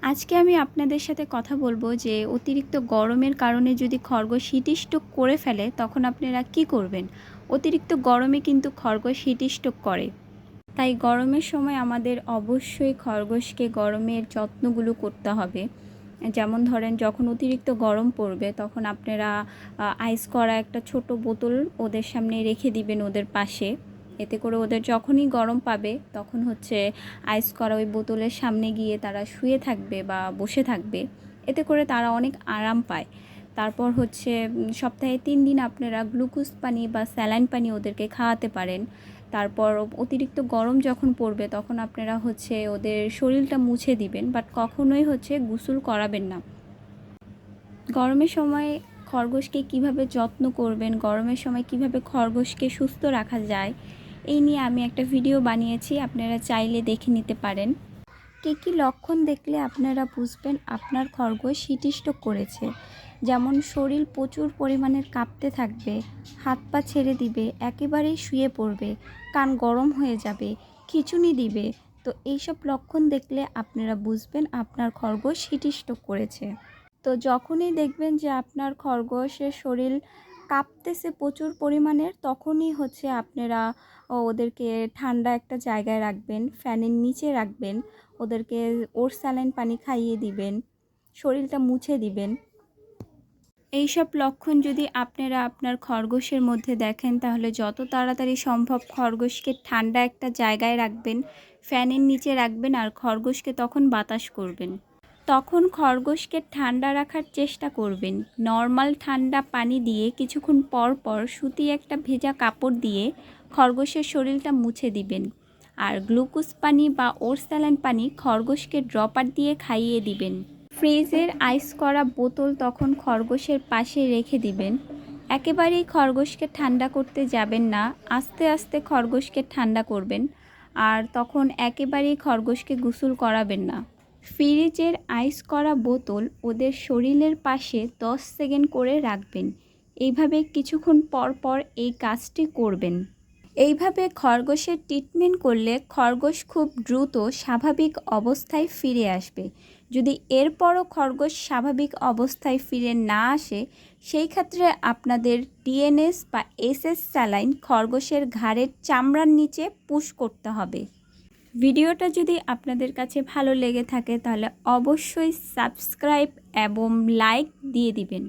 আজকে আমি আপনাদের সাথে কথা বলবো যে অতিরিক্ত গরমের কারণে যদি খরগোশ হিট স্ট্রোক করে ফেলে তখন আপনারা কি করবেন। অতিরিক্ত গরমে কিন্তু খরগোশ হিট স্ট্রোক করে, তাই গরমের সময় আমাদের অবশ্যই খরগোশকে গরমের যত্নগুলো করতে হবে। যেমন ধরেন, যখন অতিরিক্ত গরম পড়বে তখন আপনারা আইস করা একটা ছোট বোতল ওদের সামনে রেখে দিবেন ওদের পাশে। এতে করে ওদের যখনই গরম পাবে তখন আইস করা ওই বোতলের সামনে গিয়ে তারা শুয়ে থাকবে বা বসে থাকবে। এতে করে তারা অনেক আরাম পায়। তারপর সপ্তাহে 3 দিন আপনারা গ্লুকোজ পানি বা স্যালাইন পানি ওদেরকে খাওয়াতে পারেন। তারপর অতিরিক্ত গরম যখন পড়বে তখন আপনারা ওদের শরীরটা মুছে দিবেন, বাট কখনোই গোসল করাবেন না। গরমের সময় খরগোশকে কিভাবে যত্ন করবেন, গরমের সময় কিভাবে খরগোশকে সুস্থ রাখা যায়, এই নিয়ে আমি একটা ভিডিও বানিয়েছি, আপনারা চাইলে দেখে নিতে পারেন। কী লক্ষণ দেখলে আপনারা বুঝবেন আপনার খরগোশ হিট স্ট্রোক করেছে। যেমন শরীর প্রচুর পরিমাণের কাঁপতে থাকবে, হাত পা ছেড়ে দিবে, একেবারেই শুয়ে পড়বে, কান গরম হয়ে যাবে, খিঁচুনি দিবে। তো এইসব লক্ষণ দেখলে আপনারা বুঝবেন আপনার খরগোশ হিট স্ট্রোক করেছে। তো যখনই দেখবেন যে আপনার খরগোশের শরীর কাঁপতেছে প্রচুর পরিমাণের, তখনই আপনারা ওদেরকে ঠান্ডা একটা জায়গায় রাখবেন, ফ্যানের নিচে রাখবেন, ওদেরকে ওর স্যালাইন পানি খাইয়ে দিবেন, শরীরটা মুছে দিবেন। এইসব লক্ষণ যদি আপনারা আপনার খরগোশের মধ্যে দেখেন তাহলে যত তাড়াতাড়ি সম্ভব খরগোশকে ঠান্ডা একটা জায়গায় রাখবেন, ফ্যানের নিচে রাখবেন, আর খরগোশকে তখন বাতাস করবেন। তখন খরগোশকে ঠান্ডা রাখার চেষ্টা করবেন। নর্মাল ঠান্ডা পানি দিয়ে কিছুক্ষণ পর পর সুতি একটা ভেজা কাপড় দিয়ে খরগোশের শরীরটা মুছে দিবেন। আর গ্লুকোজ পানি বা ওর স্যালাইন পানি খরগোশকে ড্রপার দিয়ে খাইয়ে দিবেন। ফ্রিজের আইস করা বোতল তখন খরগোশের পাশে রেখে দিবেন। একেবারেই খরগোশকে ঠান্ডা করতে যাবেন না, আস্তে আস্তে খরগোশকে ঠান্ডা করবেন। আর তখন একেবারেই খরগোশকে গোসল করাবেন না। ফ্রিজের আইস করা বোতল ওদের শরীরের পাশে 10 সেকেন্ড করে রাখবেন। এইভাবে কিছুক্ষণ পর পর এই কাজটি করবেন। এইভাবে খরগোশের ট্রিটমেন্ট করলে খরগোশ খুব দ্রুত স্বাভাবিক অবস্থায় ফিরে আসবে। যদি এরপরও খরগোশ স্বাভাবিক অবস্থায় ফিরে না আসে, সেই ক্ষেত্রে আপনাদের টিএনএস বা এসএস স্যালাইন খরগোশের ঘাড়ের চামড়ার নিচে পুশ করতে হবে। ভিডিওটা যদি আপনাদের কাছে ভালো লেগে থাকে তাহলে অবশ্যই সাবস্ক্রাইব এবং লাইক দিয়ে দিবেন।